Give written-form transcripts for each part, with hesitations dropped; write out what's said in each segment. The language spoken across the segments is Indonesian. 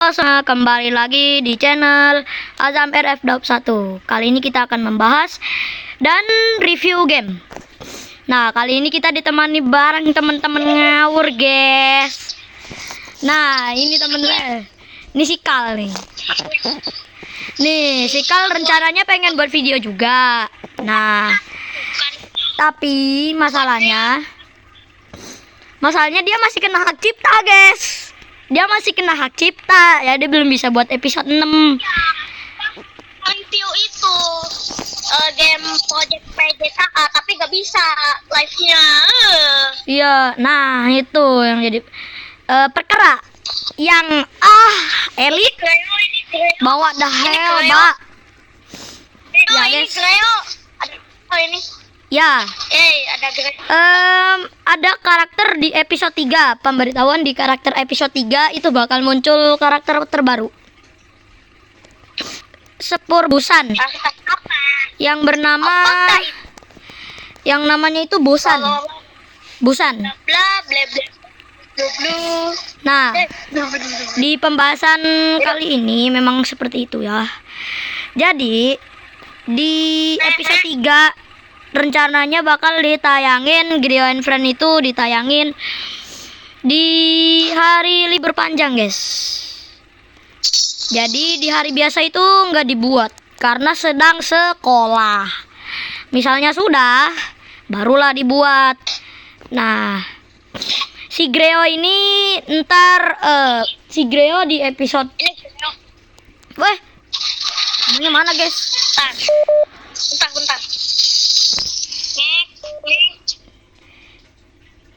Kembali lagi di channel Azam RF21. Kali ini kita akan membahas dan review game. Nah, kali ini kita ditemani bareng teman-teman ngawur, guys. Nah, ini temen saya. Ini Sikal nih. Nih, Sikal rencananya pengen buat video juga. Nah, tapi masalahnya dia masih kena hak cipta, guys. Dia masih kena hak cipta, ya dia belum bisa buat episode 6. Review itu game Project PJKA tapi gak bisa live-nya. Iya, nah itu yang jadi perkara yang elit bawa dah hell, Mbak. Ya, Ini guys. Greo. Ini. Ya. Ada Greo. Ada karakter di episode 3. Pemberitahuan di karakter episode 3 itu bakal muncul karakter terbaru. Sepur Busan Apa? yang bernama yang namanya itu Busan. Busan. Bla bla bla bla. Nah, di pembahasan kali ini memang seperti itu ya. Jadi di episode 3 rencananya bakal ditayangin Grio and Friend itu ditayangin di hari libur panjang, guys. Jadi di hari biasa itu nggak dibuat karena sedang sekolah. Misalnya sudah, barulah dibuat. Nah, si Greo ini ntar si Greo di episode weh, namanya mana, guys? Bentar.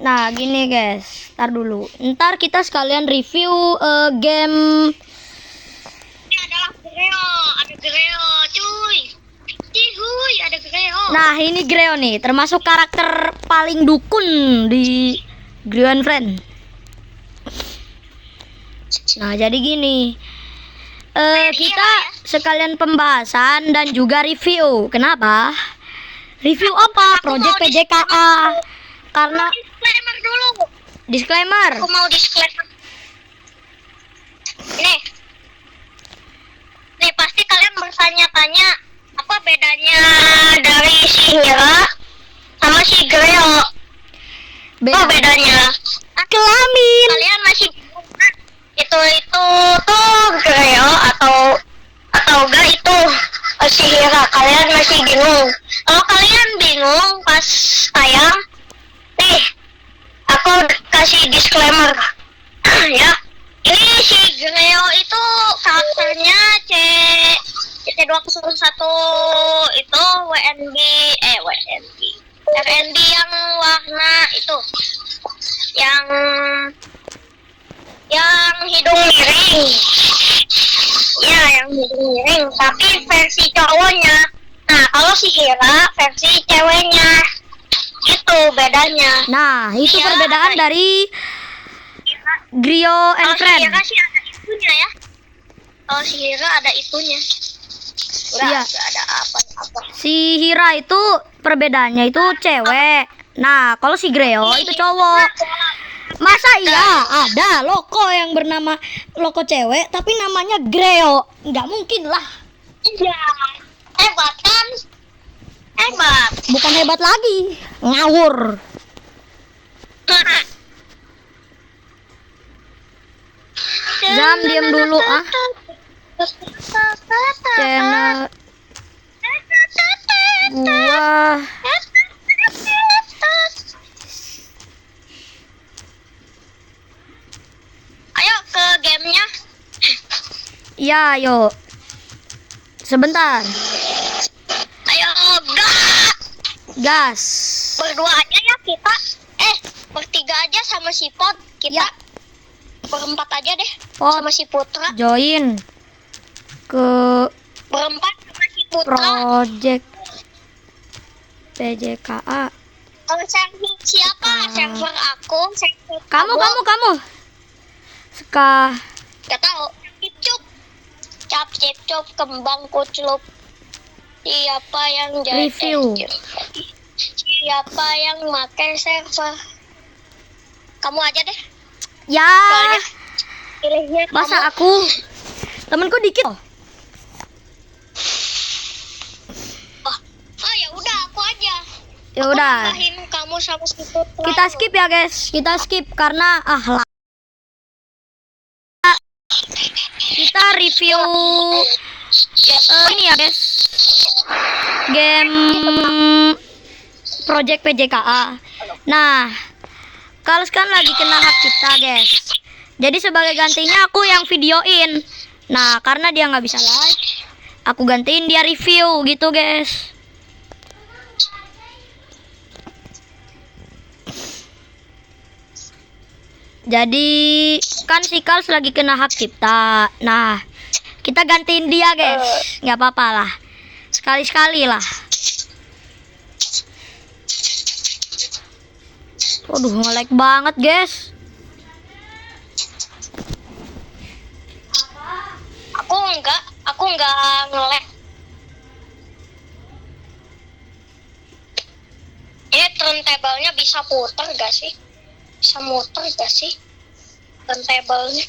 Nah, gini guys, ntar dulu. Ntar kita sekalian review game. Ini adalah Greo, ada Greo, cuy. Cihuy, ada Greo. Nah, ini Greo nih, termasuk karakter paling dukun di Grio and Friend. Nah, jadi gini. Kita sekalian pembahasan dan juga review. Kenapa? Review apa? Project PJKA. Karena Disclaimer dulu. disclaimer. Aku mau disclaimer. Nih pasti kalian bertanya-tanya apa bedanya dari si Hira sama si Greo. Apa bedanya? Kelamin. Kalian masih itu tuh Greo atau enggak itu si Hira. Kalian masih bingung. Kalau kalian bingung pas tayang, nih aku kasih disclaimer ya. Ini si Greo itu karakternya CT201 itu WNB RNB yang warna itu yang hidung miring. Ya, yang hidung miring, tapi versi cowoknya. Nah, kalau si Hira versi ceweknya. Itu bedanya. Nah, itu Iya, perbedaan dari Grio and Kalau si Friend. Hira sih ada itunya ya. Kalau si Hira ada itunya. Udah, Iya. nggak ada apa-apa. Si Hira itu perbedaannya itu cewek. Nah, kalau si Greo itu cowok. Masa iya ada loko yang bernama loko cewek tapi namanya Greo? Nggak mungkin lah. Iya. Hebat kan? Hebat. Bukan hebat lagi, ngawur. Zam, diam dulu, ah. Channel gua. Ayo ke gamenya. Ya, yuk. Sebentar. Ayo gas. Gas. Berdua aja ya kita. Bertiga aja sama si Pot. Kita Ya. berempat aja deh. Pot. Sama si Putra. Join ke Berempat sama si Putra. Project PJKA. Kalau server siapa? Server aku. Server Kamu. Gak tahu. Cap cip kembang kuclup. Siapa yang jadi Review. Siapa yang pakai server? Kamu aja deh. Ya. Soalnya pilihnya Masa kamu. aku temenku dikit loh. Oh ya udah aku aja. Ya udah. Nambahin kamu sama Siput. Kita skip ya guys. Kita skip karena kita review ini ya guys. Game Project PJKA. Nah, kalau sekarang lagi kena hak cipta guys. Jadi sebagai gantinya aku yang videoin. Nah, karena dia nggak bisa live, aku gantiin dia review gitu guys. Jadi kan si Kals lagi kena hak cipta. Nah, kita gantiin dia guys. Nggak apa-apa lah. Sekali-sekali lah. Waduh, nge-lag banget guys. Aku enggak nge-lag. Ini turntable-nya bisa putar gak sih? Bisa muter gak sih? Turntable-nya.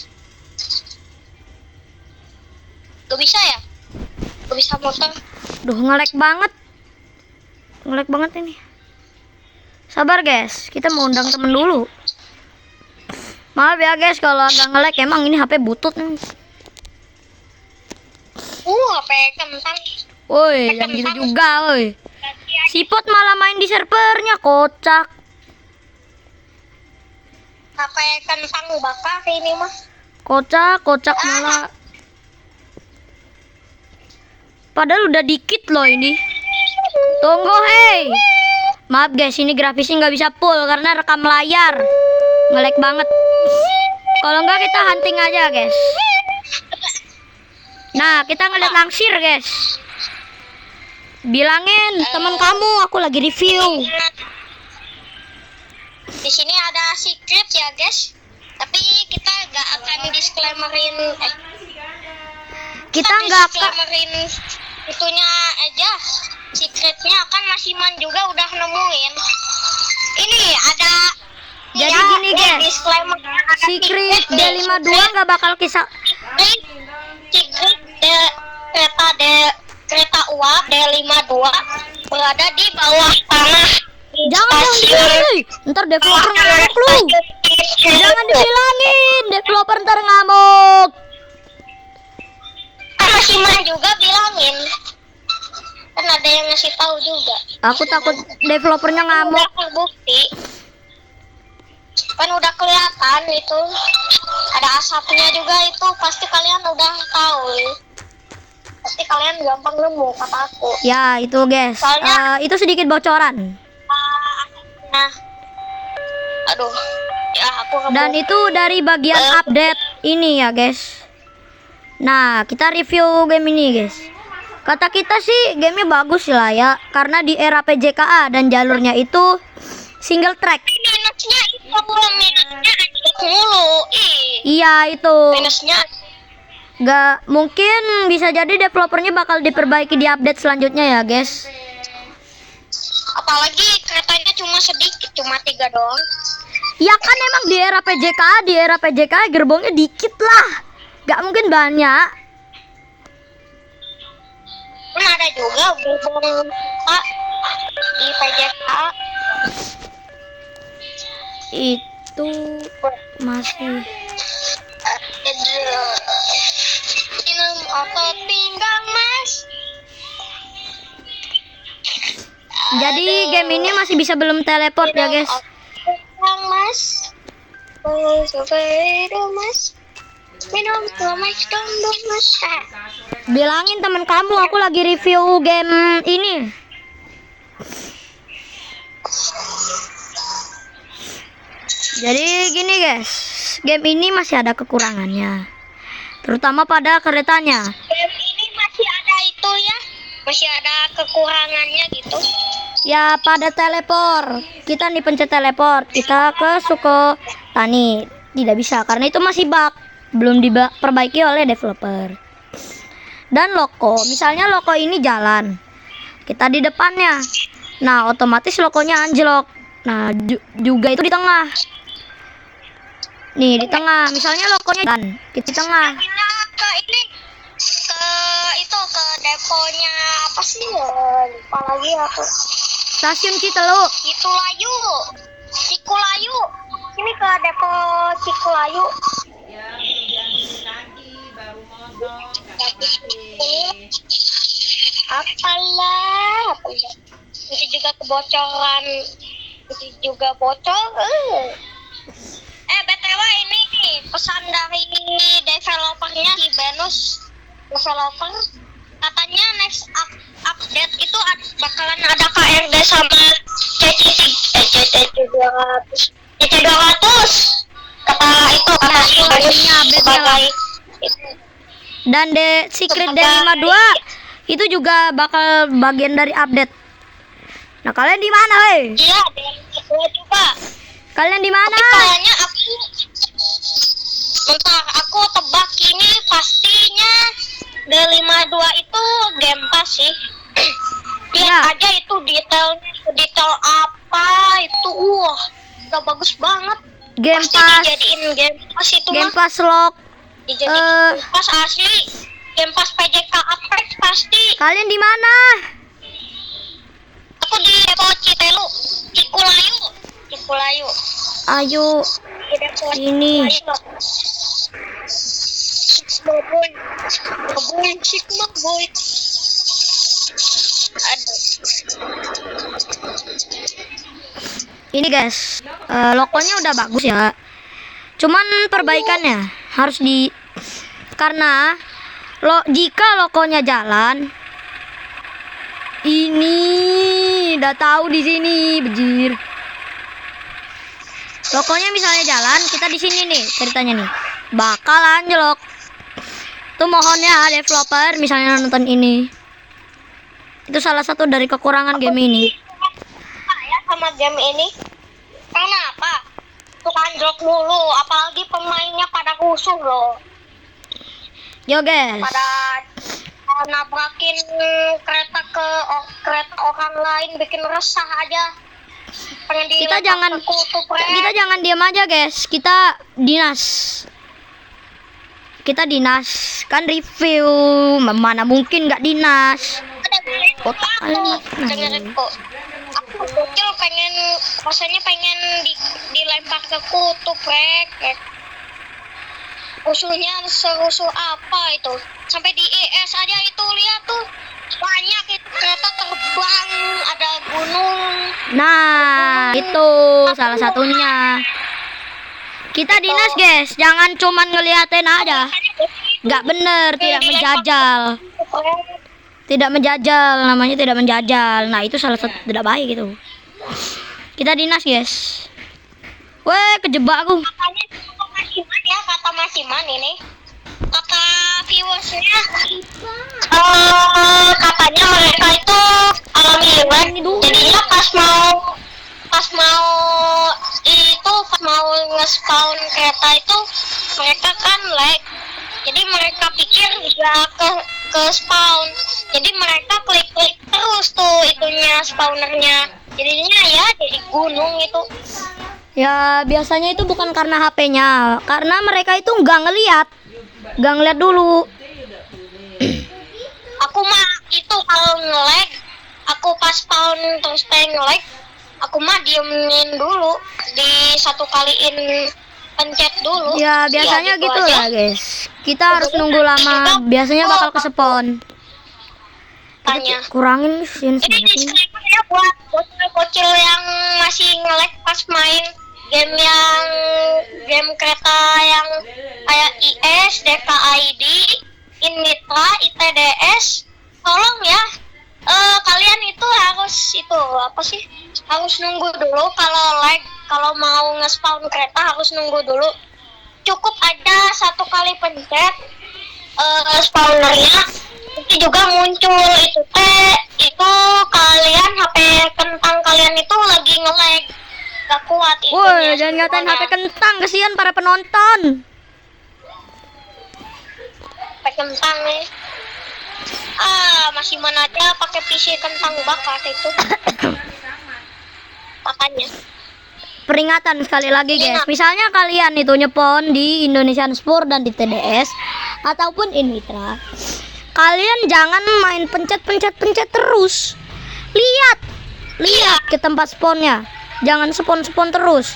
Gak bisa ya? Gak bisa muter. Duh, nge-lag banget. Nge-lag banget ini. Sabar guys, kita mau undang temen dulu. Maaf ya guys kalau agak nge-lag, emang ini HP butut nih. HP kentang. Woi, yang gitu juga woi. Siput malah main di servernya, kocak. HP kentang bakar ini mah. Kocak malah. Padahal udah dikit loh ini. Tunggu, hey. Maaf guys, ini grafisnya nggak bisa full karena rekam layar. Nge-lag banget. Kalau nggak kita hunting aja guys. Nah, kita ngeliat langsir guys. Bilangin teman kamu aku lagi review. Di sini ada secret ya guys. Tapi kita nggak akan disclaimerin. Kita nggak akan. disclaimerin itunya aja. Secretnya kan Mas Iman juga udah nemuin. Ini ada. Jadi ya, gini guys. Disclaimer. Secret D52 nggak bakal kisah. Secret kereta uap D52 berada di bawah tanah. Jangan dibilangin, ntar developer ngamuk lu. Jangan dibilangin, developer ntar ngamuk. Kan Mas Iman juga bilangin. Kan ada yang ngasih tahu juga. Aku takut developernya ngamuk. Udah terbukti. Kan udah kelihatan itu. Ada asapnya juga itu, pasti kalian udah tahu. Pasti kalian gampang nemu kata aku. Ya itu guys. Itu sedikit bocoran. Nah, aduh, ya aku nemu. Dan itu dari bagian update ini ya guys. Nah, kita review game ini guys. Kata kita sih gamenya bagus lah ya, karena di era PJKA dan jalurnya itu single track. Minusnya itu mulu. Iya itu. Minusnya Gak mungkin, bisa jadi developernya bakal diperbaiki di update selanjutnya ya guys. apalagi keretanya cuma sedikit, cuma 3 doang. Ya kan emang di era PJKA gerbongnya dikit lah. Gak mungkin banyak. Kan ada juga gerbong Pak di PJK. Itu masih Minum otot pinggang mas. jadi game ini masih bisa belum teleport ya guys. Pinggang mas. Mas. Minum mas dong mas. Bilangin temen kamu aku lagi review game ini. Jadi gini guys, game ini masih ada kekurangannya, terutama pada keretanya. Game ini masih ada itu ya, masih ada kekurangannya gitu. Ya pada teleport, kita nih pencet teleport, kita ke Suko Tani tidak bisa karena itu masih bug, belum diperbaiki oleh developer. Dan loko, misalnya loko ini jalan, kita di depannya, nah otomatis lokonya anjlok. Nah juga itu di tengah. Nih di tengah, misalnya logonya dan di tengah. Pindah ke ini, ke itu, ke deponya apa sih ya? Lupa lagi aku. Stasiun Citeluk. Cikulayu, Cikulayu. Ini ke depo Cikulayu. Apalah, itu juga kebocoran, itu juga bocor. BTW ini pesan dari developernya si Venus developer, katanya next update itu bakalan ada KRD sama CC200 kata itu kata si Venus sebagai Dan Secret D52 itu juga bakal bagian dari update. Nah, kalian di mana, hei? iya D52 juga. Kalian di mana? Tapi kayaknya aku tebak ini pastinya D52 itu Game Pass sih. Lihat aja itu detail apa itu, udah bagus banget. Game Pasti Pass. dijadiin Game Pass itu Game mah. Pass lock. Dijadiin Game Pass asli. Game Pass PJK Upgrade pasti. Kalian di mana? Aku di Depo Citelu, Cikulayu. Ayo Di Depo ini. Boy. Sigma boy. Aduh. Ini guys, logonya udah bagus ya. Cuman perbaikannya harus karena jika logonya jalan, ini udah tahu di sini, bejir. Logonya misalnya jalan, kita di sini nih ceritanya nih, bakal anjlok. Tuh mohon ya developer misalnya nonton ini. Itu salah satu dari kekurangan game ini. Ya sama game ini. Karena apa? Suka anjlok mulu, apalagi pemainnya pada rusuh loh. Yo guys. Pada nabrakin kereta kereta orang lain, bikin resah aja. Kita jangan diam aja guys. Kita dinas kan review, mana mungkin nggak dinas. Otak kalian dengerin kok. Aku kecil rasanya pengen dilempar ke kutub rek. Rusuhnya serusuh apa itu? Sampai di ES aja itu, lihat tuh banyak itu kereta terbang, ada gunung. Nah, itu salah satunya. Kita dinas guys, jangan cuman ngeliatin aja. Nggak bener, tidak menjajal. Tidak menjajal, namanya tidak menjajal. Nah, itu salah satu tidak baik gitu. Kita dinas guys. Weh, kejebak aku. Kata Mas Iman ini, kata viewersnya, katanya mereka itu alami lag. Jadinya pas mau nge-spawn kereta itu mereka kan lag. Jadi mereka pikir nggak ke spawn. Jadi mereka klik terus tuh itunya spawnernya. Jadinya ya jadi gunung itu. Ya biasanya itu bukan karena HP-nya, karena mereka itu nggak ngeliat dulu. Aku mah itu kalau nge-lag, aku pas spawn terus nge-lag, aku mah diemin dulu, di satu kaliin pencet dulu. Ya biasanya gitu lah guys. Kita harus nunggu lama, biasanya bakal ke spawn. Tanya. Kurangin sih Ini disclaimer ya buat bocil-bocil yang masih nge-lag pas main game kereta yang kayak IS, DKID, Inmitra, ITDS, tolong ya, kalian itu harus nunggu dulu kalau lag, kalau mau nge-spawn kereta harus nunggu dulu. Cukup aja satu kali pencet spawnernya, itu juga muncul itu kalian HP kentang kalian itu lagi nge-lag. Gak kuat itu. Woi, jangan ngatain HP kentang, kasihan para penonton. HP kentang nih. Masih mana aja pakai PC kentang bakar itu. Makanya. peringatan sekali lagi guys. Misalnya kalian itu nyepon di Indonesian Sport dan di TDS ataupun Inmitra, kalian jangan main pencet terus. Lihat ke tempat spawnnya. Jangan spawn terus.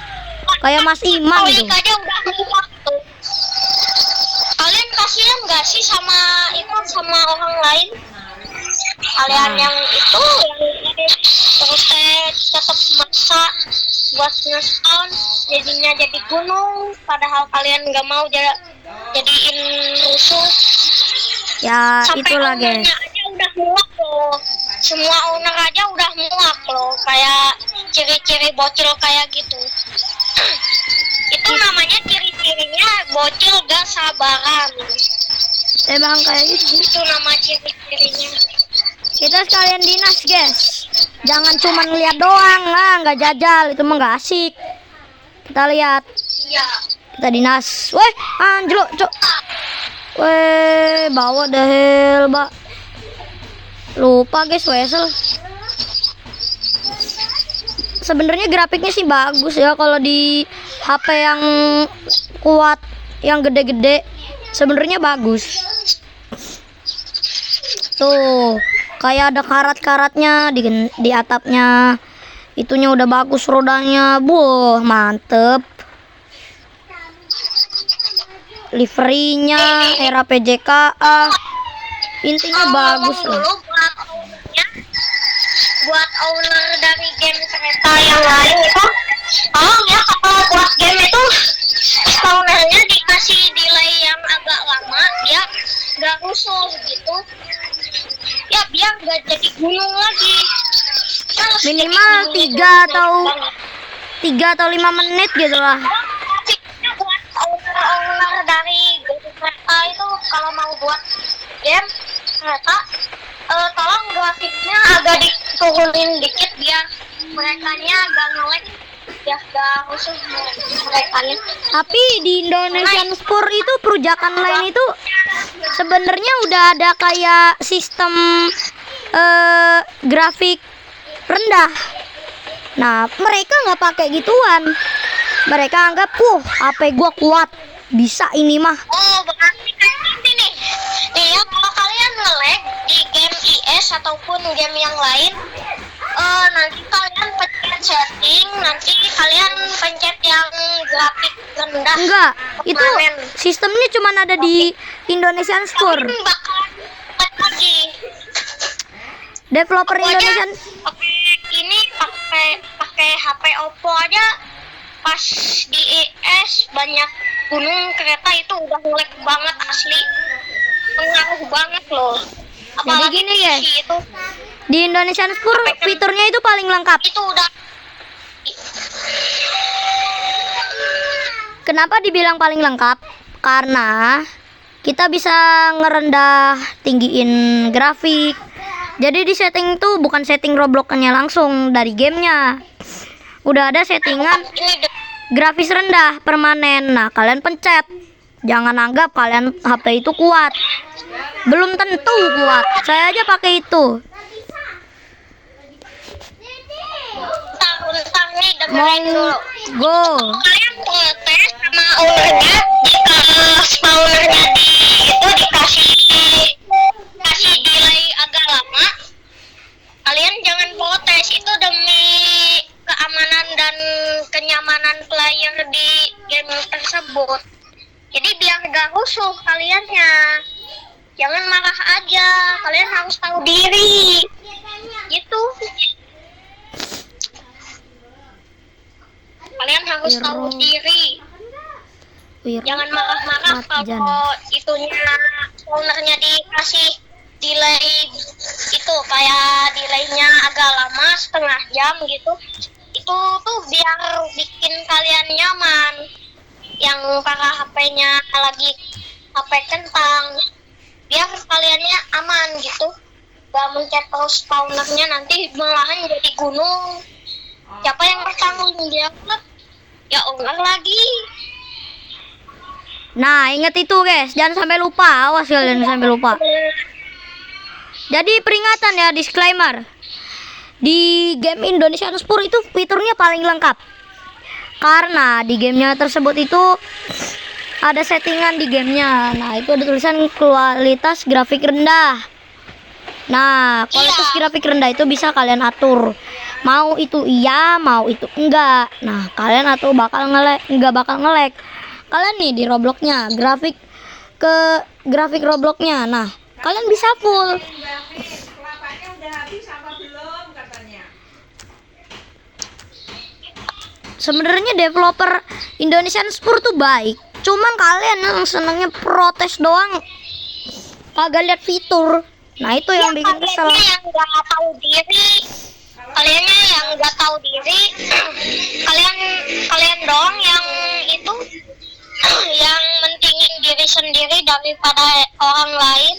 Kayak Mas Iman Klik gitu. aja udah muak tuh. Kalian kasihan gak sih sama orang lain? Kalian yang itu yang terus tetap maksa buat nge-spawn, jadinya jadi gunung, padahal kalian nggak mau jadiin rusuh. Ya, Sampai itulah ownernya guys. aja udah muak loh. Semua owner aja udah muak loh, kayak ciri-ciri bocil kayak gitu. Itu namanya ciri-cirinya bocil gak sabaran. Emang kayak gitu. Itu nama ciri-cirinya. Kita sekalian dinas guys. Jangan cuma ngeliat doang, nggak jajal, itu mah nggak asik. Kita lihat, Iya. kita dinas. Weh, anjlok, cok. Weh, bawa the hell, Mbak. Lupa guys, Wesel. Sebenarnya grafiknya sih bagus ya kalau di HP yang kuat, yang gede-gede. Sebenarnya bagus. Tuh, kayak ada karat-karatnya di atapnya. Itunya udah bagus rodanya. Buh, mantep. Liverynya era PJKA. Intinya bagus Dulu lah. buat owner dari game kereta yang lain itu, tolong ya kalau buat game itu ownernya dikasih delay yang agak lama, dia nggak rusuh gitu. Ya biar nggak jadi gunung lagi. Males jadi Minimal gunung itu, 3 atau 5 menit gitu lah. grafiknya buat owner dari game kereta itu kalau mau buat game kereta, tolong grafiknya agak diturunin dikit biar merekanya agak nge-lag, biar gak rusuh merekanya. Tapi di Indonesian Sport itu perujakan lain itu sebenarnya udah ada kayak sistem grafik rendah. Nah, mereka nggak pakai gituan. Mereka anggap, HP gua kuat, bisa ini mah. Oh, berarti kayak gini nih. Nih ya, kalau kalian nge-lag di game IS ataupun game yang lain, nanti kalian pencet setting, nanti kalian pencet yang grafik rendah. Enggak, itu Permanen. sistemnya cuma ada di Indonesian Sport. Kalian bakal dapat lagi. Developer Pokoknya Indonesian pakai HP Oppo aja pas di IS banyak gunung kereta itu udah nge-lag banget asli, pengaruh banget loh. Apalagi gini, PC guys. itu di Indonesian Sport fiturnya itu paling lengkap. itu udah Kenapa dibilang paling lengkap? Karena kita bisa ngerendah tinggiin grafik. Jadi di setting tuh bukan setting Roblox-nya langsung dari gamenya. Udah ada settingan ini grafis rendah permanen. Nah, kalian pencet. Jangan anggap kalian HP itu kuat. Belum tentu kuat. Saya aja pakai itu. bentar nih dengerin dulu. Go. Kalian ngetes sama ownernya, jika spawnernya itu dikasih delay agak lama, kalian jangan protes, itu demi keamanan dan kenyamanan player di game tersebut. Jadi biar gak rusuh kaliannya, jangan marah aja, kalian harus tahu diri gitu. Kalian harus tahu diri, jangan marah-marah kalau itunya ownernya dikasih delay itu, kayak delaynya agak lama setengah jam gitu. Itu tuh biar bikin kalian nyaman, yang para HP-nya lagi HP kentang, biar kaliannya aman gitu, gak mencet terus spawnernya, nanti malahan jadi gunung. Siapa yang bertanggung jawab? Ya owner lagi. Nah, inget itu guys, jangan sampai lupa, awas kalian sampai lupa. Jadi peringatan ya, disclaimer. Di game Indonesian Sport itu fiturnya paling lengkap. Karena di gamenya tersebut itu ada settingan di gamenya. Nah, itu ada tulisan kualitas grafik rendah. Nah, kualitas grafik rendah itu bisa kalian atur. Mau itu iya, mau itu enggak. Nah, kalian atur bakal enggak bakal nge-lag. Kalian nih di Robloxnya, grafik Robloxnya. Nah, kalian bisa full. Kelapanya udah habis apa belum katanya? Sebenarnya developer Indonesian Spur tuh baik. Cuman kalian yang senengnya protes doang, kagak lihat fitur. Nah, itu yang bikin kesel. Kaliannya yang nggak tahu diri, kaliannya yang nggak tahu diri, kalian doang yang itu yang mentingin diri sendiri daripada orang lain.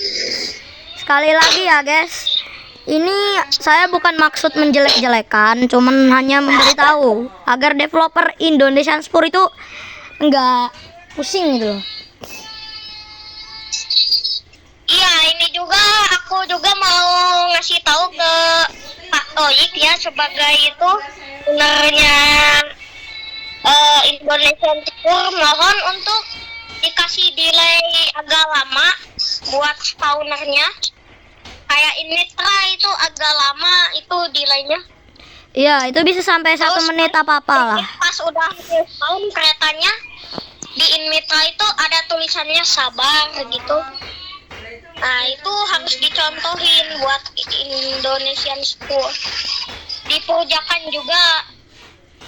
Sekali lagi ya guys, ini saya bukan maksud menjelek-jelekan, cuman hanya memberitahu agar developer Indonesian Spur itu enggak pusing gitu loh. Iya, ini juga aku juga mau ngasih tahu ke Pak Toyik ya, sebagai itu ownernya Indonesian Spur, mohon untuk dikasih delay agak lama buat spawnernya. Kayak Inmitra itu agak lama itu delaynya. Iya, itu bisa sampai 1 menit apa-apa lah. Pas udah spawn keretanya di Inmitra itu ada tulisannya sabar gitu. Nah, itu harus dicontohin buat Indonesian Spur. Di Perujakan juga,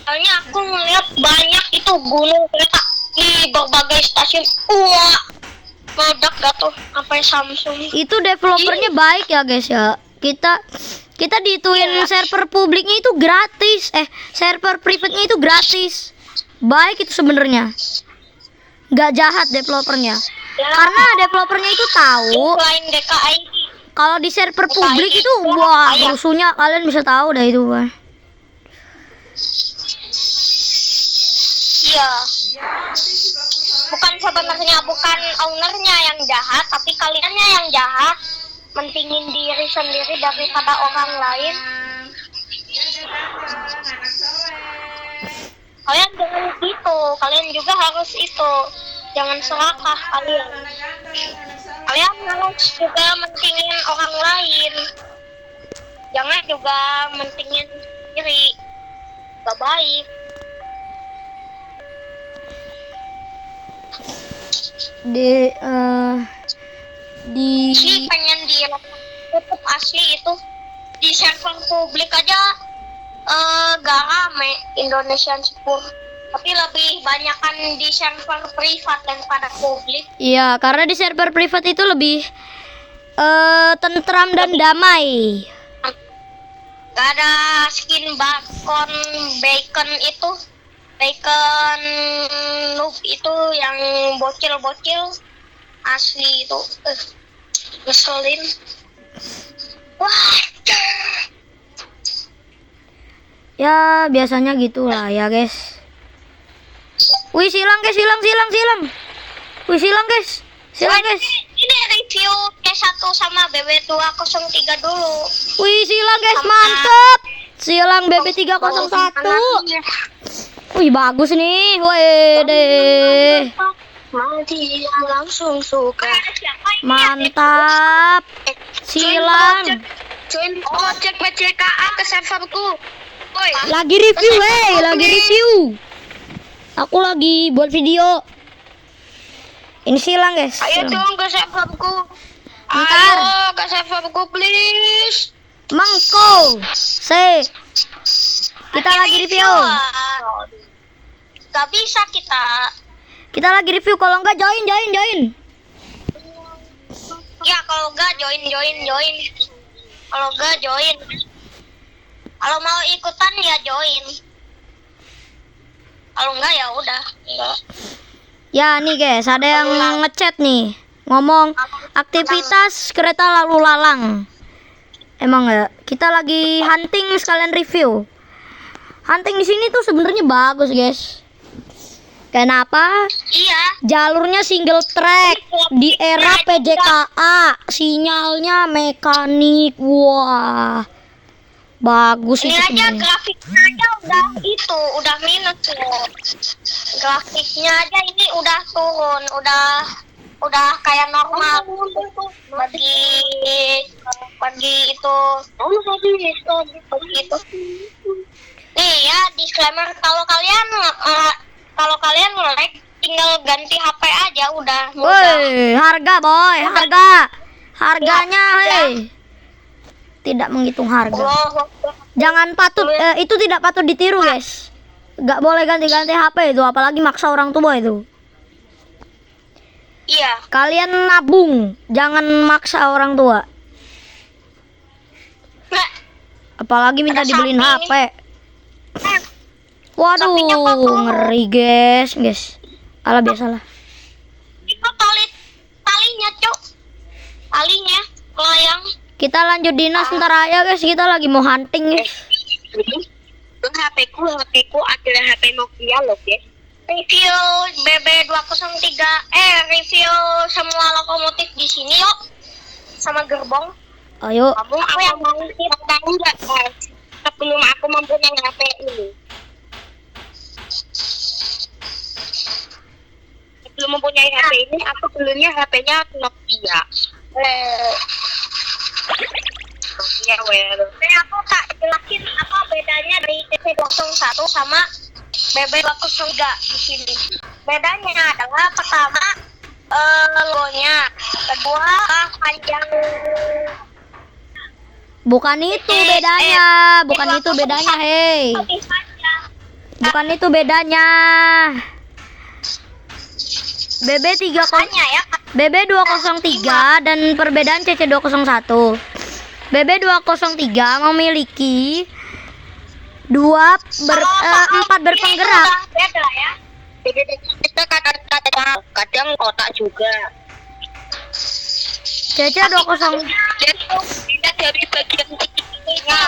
soalnya aku ngeliat banyak itu gunung kereta di berbagai stasiun. Wah, meledak gak tuh sampai Samsung. Itu developernya baik ya guys ya. Kita dituin server publiknya itu gratis. Server private-nya itu gratis. Baik itu sebenarnya. Gak jahat developernya. Ya, Karena developernya itu tahu selain DKI, kalau di server publik itu wah rusuhnya, kalian bisa tahu dah itu kan. iya. Bukan ownernya yang jahat, tapi kaliannya yang jahat, mentingin diri sendiri daripada orang lain. Kalian jangan gitu, kalian juga harus itu, jangan serakah kalian. Kalian harus juga mentingin orang lain, jangan juga mentingin diri. Gak baik. Asli pengen tutup asli itu di server publik aja gak rame Indonesian Spur, tapi lebih banyakan di server privat daripada publik. Iya, karena di server privat itu lebih tentram dan damai. Gak ada skin bacon itu, bacon noob itu yang bocil-bocil asli itu, ngeselin. Wah, Ya biasanya gitulah ya guys. Wih, silang guys, silang. Wih, silang guys. Ini review T1 sama BB203 dulu. Wih, silang guys, mantap. Silang BB301. Wih, bagus nih. Wih deh. Mati langsung suka. Mantap. Silang. Join project PCKA ke serverku. Woi, Lagi review, lagi review. Aku lagi buat video. Ini silang guys. ayo silang. dong ke serverku. Bentar. Ayo ke serverku please. Mangko. Kita lagi review. Gak bisa kita. Kita lagi review, kalau enggak join. Ya kalau enggak join. Kalau enggak join. Kalau mau ikutan ya join. Kalau enggak ya udah. Enggak. Ya nih guys, ada yang ngechat nih. Ngomong aktivitas kereta lalu lalang. Emang ya, kita lagi hunting sekalian review. Hunting di sini tuh sebenarnya bagus, guys. Kenapa? Iya. Jalurnya single track di era PJKA, sinyalnya mekanik. Wah. Bagus Ini itu aja sebenarnya. grafiknya aja udah minus loh. Grafiknya aja ini udah turun, udah kayak normal bagi itu begitu. Nih ya disclaimer, kalau kalian nge-like tinggal ganti HP aja udah mudah. Woi, harga boy, harganya, hei. Tidak menghitung harga. Allah. Jangan patut, itu tidak patut ditiru guys. Gak boleh ganti-ganti HP itu, apalagi maksa orang tua itu. Iya. Kalian nabung, jangan maksa orang tua. Nah, Apalagi minta Ada dibeliin sapi. HP. Waduh, Sapinya potong. ngeri guys. Alah biasalah. itu talinya cuk, talinya melayang. Kita lanjut dinas ntar aja guys, kita lagi mau hunting guys. HP-ku adalah HP Nokia loh guys. Review BB203, review semua lokomotif di sini yuk, sama gerbong. Ayo, Aku yang mau tahu nggak guys, sebelum aku mempunyai HP ini. Sebelum mempunyai HP ini, aku dulunya HP-nya Nokia. Nokia well. Nah, aku tak jelasin apa bedanya dari TC201 sama BB203 di sini. Bedanya adalah pertama logonya, kedua panjang. bukan itu bedanya, hei. Lebih panjang. Bukan itu bedanya. Hanya ya. BB203 dan perbedaan CC201. BB203 memiliki empat berpenggerak. Beda ya. Kita kadang kotak juga. CC201 Beda dari bagian tingginya.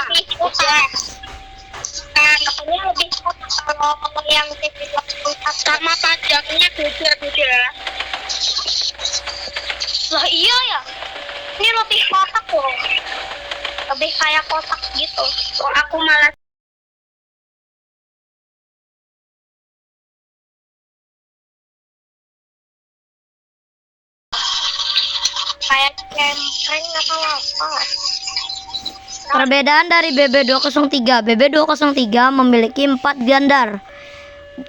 Katanya lebih kotak kalau yang sama panjangnya beda. Lah iya ya. Ini lebih kotak loh. Lebih kayak kotak gitu. Kok aku malah kayak cempreng atau apa. Perbedaan dari BB203. BB203 memiliki 4 gandar.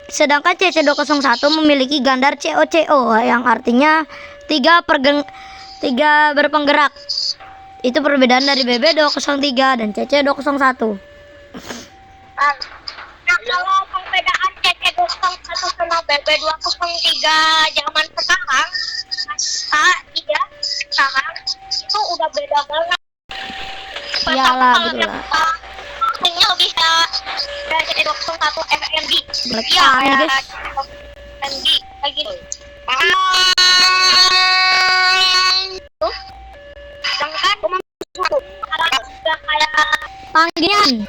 Sedangkan CC201 memiliki gandar COCO yang artinya 3 berpenggerak. Itu perbedaan dari BB203 dan CC201. Nah, kalau perbedaan CC201 sama BB203 zaman sekarang, sekarang itu udah beda banget. Iyalah, Kalau betul lah. yang lebih dari CC201 FMB. Black Iya, Party, kayak guys. FMB kayak gitu. Sedangkan udah kayak Panggilan.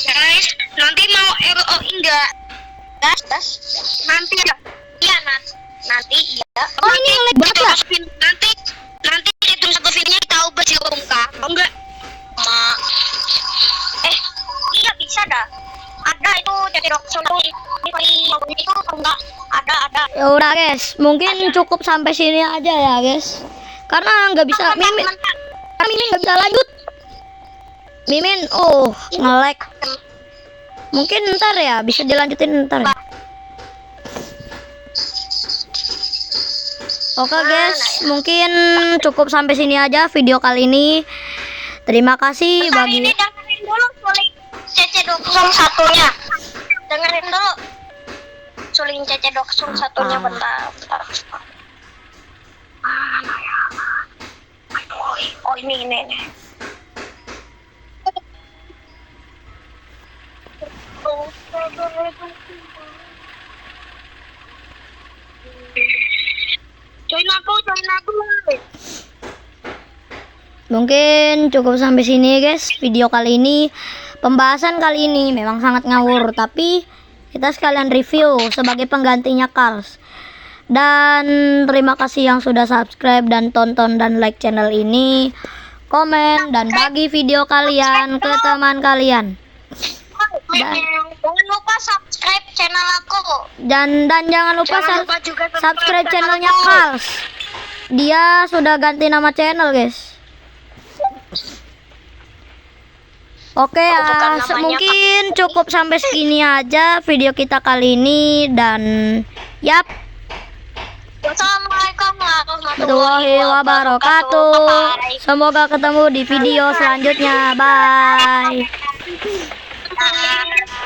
guys, nanti mau ROI enggak? Gas. Nanti ya. Iya, nanti iya. Oh, ini ngelag banget lah. Nanti hitung satu filmnya kita ubah si Rumka. Oh enggak? Iya bisa dah. Ada itu jadi dokter itu enggak ada. Ya udah guys, mungkin cukup sampai sini aja ya guys. Karena nggak bisa Mimin nggak bisa lanjut. Mimin, nge-lag. Mungkin ntar ya, bisa dilanjutin ntar ya. Oke guys, mungkin cukup sampai sini aja video kali ini. Terima kasih Bentar, bagi ini dengerin dulu suling CC201-nya. Dengerin dulu. Suling CC201-nya bentar. Mana ya? Oh ini. Join aku. Mungkin cukup sampai sini guys video kali ini. Pembahasan kali ini memang sangat ngawur, tapi kita sekalian review sebagai penggantinya Cars. Dan terima kasih yang sudah subscribe dan tonton dan like channel ini. komen, dan bagi video kalian ke teman kalian. Jangan lupa subscribe channel aku. Dan jangan lupa juga subscribe channelnya Kals. Dia sudah ganti nama channel, guys. Oke ya, bukan namanya, mungkin cukup sampai segini aja video kita kali ini. Dan yap, Wassalamualaikum warahmatullahi wabarakatuh. Bye. Semoga ketemu di video selanjutnya. Bye. Bye.